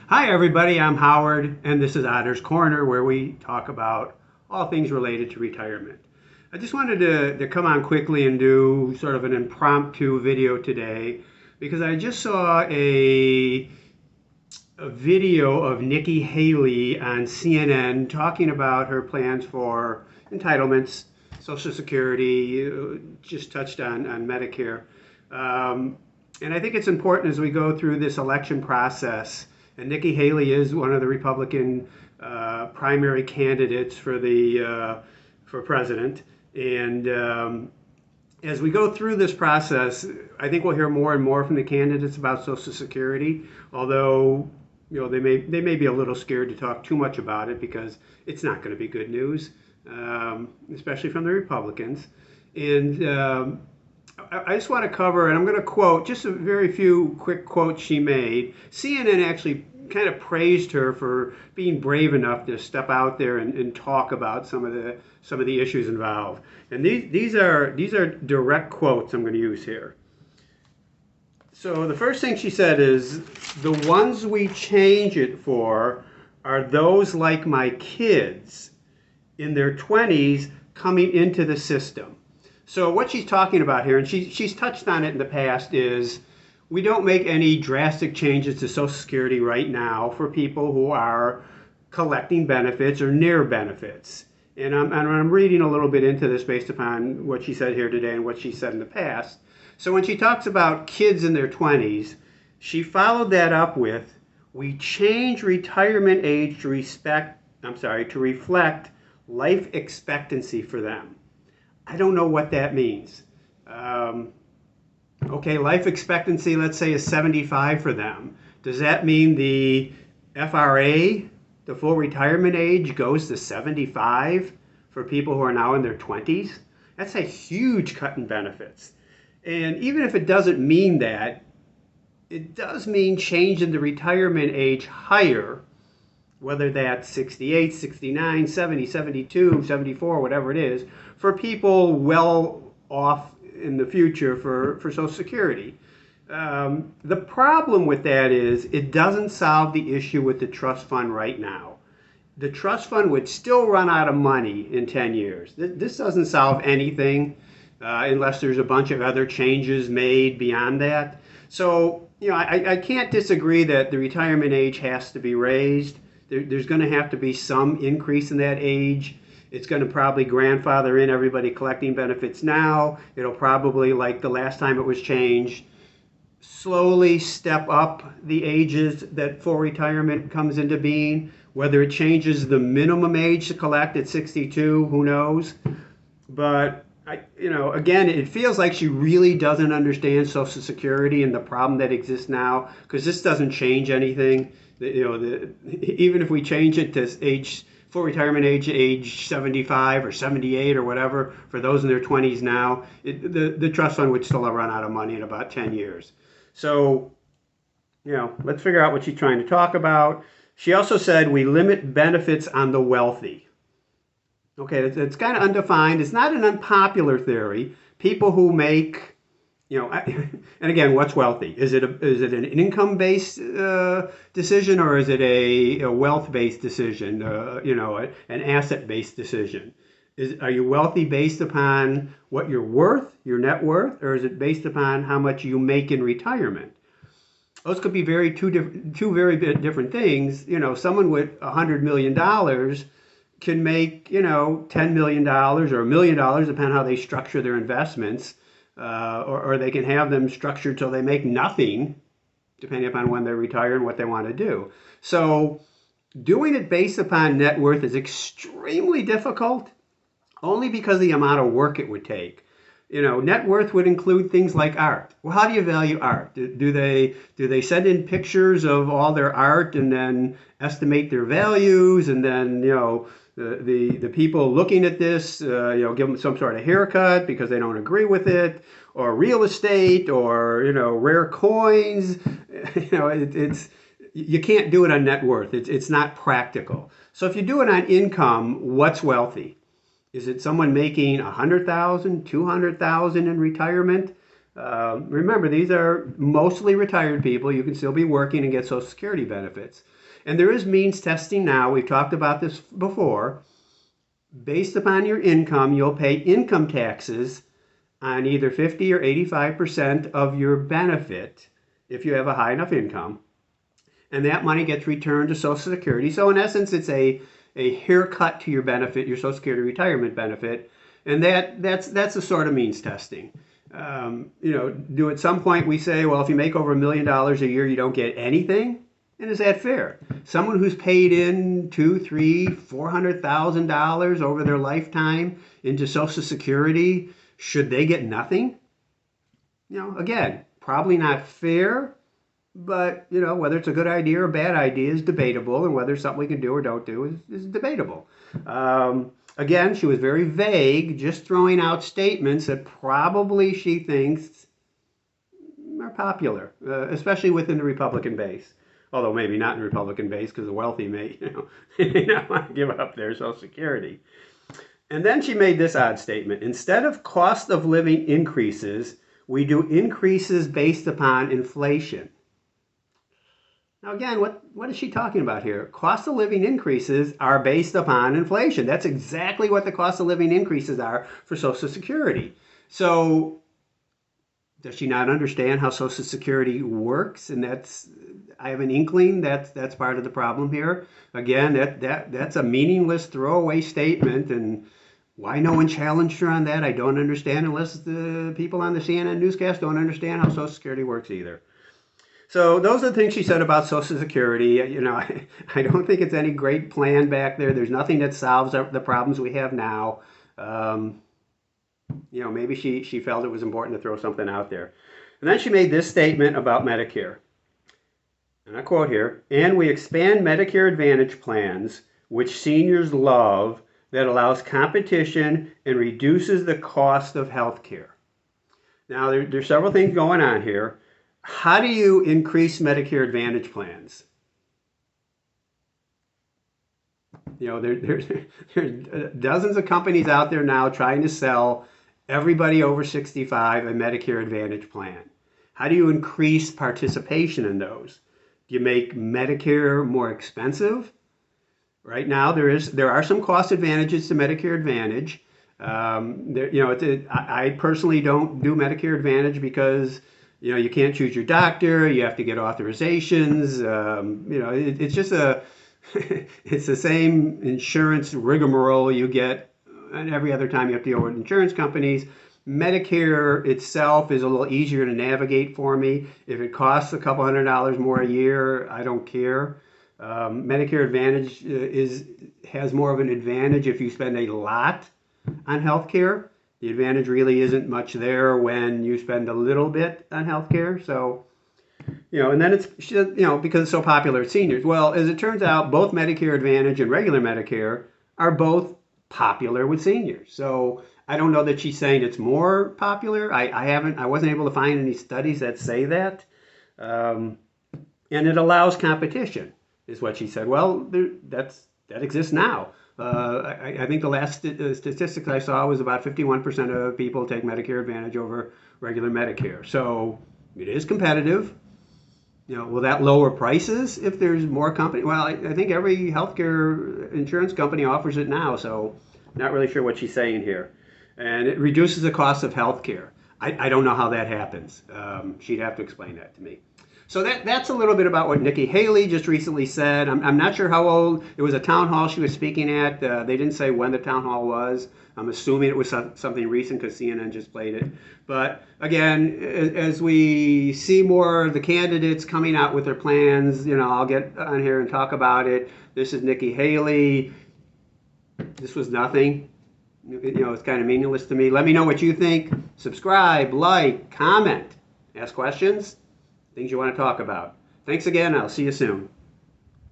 Hi, everybody. I'm Howard, and this is Otter's Corner, where we talk about all things related to retirement. I just wanted to come on quickly and do sort of an impromptu video today because I just saw a video of Nikki Haley on CNN talking about her plans for entitlements, Social Security, just touched on Medicare. And I think it's important as we go through this election process, and Nikki Haley is one of the Republican primary candidates for president. And as we go through this process, I think we'll hear more and more from the candidates about Social Security, although they may be a little scared to talk too much about it because it's not going to be good news, especially from the Republicans. And I just want to cover, and I'm going to quote just a very few quick quotes she made. CNN actually kind of praised her for being brave enough to step out there and talk about some of the issues involved. And these are direct quotes I'm going to use here. So the first thing she said is, the ones we change it for are those like my kids in their 20s coming into the system. So what she's talking about here, and she's touched on it in the past, is we don't make any drastic changes to Social Security right now for people who are collecting benefits or near benefits. And I'm reading a little bit into this based upon what she said here today and what she said in the past. So when she talks about kids in their 20s, she followed that up with, we change retirement age to reflect life expectancy for them. I don't know what that means. Okay, life expectancy, let's say, is 75 for them. Does that mean the FRA, the full retirement age, goes to 75 for people who are now in their 20s? That's a huge cut in benefits. And even if it doesn't mean that, it does mean changing the retirement age higher, whether that's 68, 69, 70, 72, 74, whatever it is, for people well off in the future for Social Security. The problem with that is it doesn't solve the issue with the trust fund right now. The trust fund would still run out of money in 10 years. This doesn't solve anything unless there's a bunch of other changes made beyond that. So, I can't disagree that the retirement age has to be raised. There's going to have to be some increase in that age. It's going to probably grandfather in everybody collecting benefits now. It'll probably, like the last time it was changed, slowly step up the ages that full retirement comes into being. Whether it changes the minimum age to collect at 62, who knows? But again, it feels like she really doesn't understand Social Security and the problem that exists now, because this doesn't change anything. Even if we change it to full retirement age 75 or 78 or whatever for those in their 20s now, the trust fund would still run out of money in about 10 years. So, let's figure out what she's trying to talk about. She also said we limit benefits on the wealthy. Okay, it's kind of undefined. It's not an unpopular theory. People who make, and again, what's wealthy? Is it an income-based decision, or is it a wealth-based decision? An asset-based decision? Are you wealthy based upon what you're worth, your net worth, or is it based upon how much you make in retirement? Those could be two very different things. Someone with $100 million can make, $10 million or $1 million, depending on how they structure their investments, or they can have them structured so they make nothing, depending upon when they retire and what they want to do. So doing it based upon net worth is extremely difficult, only because of the amount of work it would take. Net worth would include things like art. Well, how do you value art? Do they send in pictures of all their art and then estimate their values, and then the people looking at this give them some sort of haircut because they don't agree with it, or real estate, or rare coins? You can't do it on net worth. It's not practical. So if you do it on income, what's wealthy? Is it someone making $100,000, $200,000 in retirement? Remember, these are mostly retired people. You can still be working and get Social Security benefits. And there is means testing now. We've talked about this before. Based upon your income, you'll pay income taxes on either 50 or 85% of your benefit if you have a high enough income. And that money gets returned to Social Security. So in essence, it's a haircut to your benefit, your Social Security retirement benefit. And that's the sort of means testing. Do at some point we say, well, if you make over $1 million a year, you don't get anything? And is that fair? Someone who's paid in $200,000, $300,000, $400,000 over their lifetime into Social Security, should they get nothing? Again, probably not fair, but whether it's a good idea or a bad idea is debatable, and whether it's something we can do or don't do is debatable. Again, she was very vague, just throwing out statements that probably she thinks are popular, especially within the Republican base. Although maybe not in the Republican base, because the wealthy may not want to give up their Social Security. And then she made this odd statement. Instead of cost of living increases, we do increases based upon inflation. Now again, what is she talking about here? Cost of living increases are based upon inflation. That's exactly what the cost of living increases are for Social Security. So does she not understand how Social Security works? And I have an inkling that's part of the problem here. Again, that's a meaningless throwaway statement, and why no one challenged her on that, I don't understand, unless the people on the CNN newscast don't understand how Social Security works either. So those are the things she said about Social Security. I don't think it's any great plan back there. There's nothing that solves the problems we have now. Maybe she felt it was important to throw something out there. And then she made this statement about Medicare. And I quote here, "And we expand Medicare Advantage plans, which seniors love, that allows competition and reduces the cost of health care." Now, there's several things going on here. How do you increase Medicare Advantage plans? There's dozens of companies out there now trying to sell everybody over 65 a Medicare Advantage plan. How do you increase participation in those? Do you make Medicare more expensive? Right now, there are some cost advantages to Medicare Advantage. I personally don't do Medicare Advantage because you can't choose your doctor. You have to get authorizations. It's just it's the same insurance rigmarole you get, and every other time you have to deal with insurance companies. Medicare itself is a little easier to navigate for me. If it costs a couple $100 more a year, I don't care. Medicare Advantage has more of an advantage if you spend a lot on health care. The advantage really isn't much there when you spend a little bit on health care. So, and then it's, because it's so popular with seniors. Well, as it turns out, both Medicare Advantage and regular Medicare are both popular with seniors. So I don't know that she's saying it's more popular. I wasn't able to find any studies that say that. And it allows competition, is what she said. Well, that exists now. I think the last statistics I saw was about 51% of people take Medicare Advantage over regular Medicare. So it is competitive. Will that lower prices if there's more company? Well, I think every healthcare insurance company offers it now, so not really sure what she's saying here. And it reduces the cost of healthcare. I don't know how that happens. She'd have to explain that to me. So that's a little bit about what Nikki Haley just recently said. I'm not sure how old. It was a town hall she was speaking at. They didn't say when the town hall was. I'm assuming it was something recent because CNN just played it. But again, as we see more of the candidates coming out with their plans, I'll get on here and talk about it. This is Nikki Haley. This was nothing. It's kind of meaningless to me. Let me know what you think. Subscribe, like, comment, ask questions, things you want to talk about. Thanks again. I'll see you soon.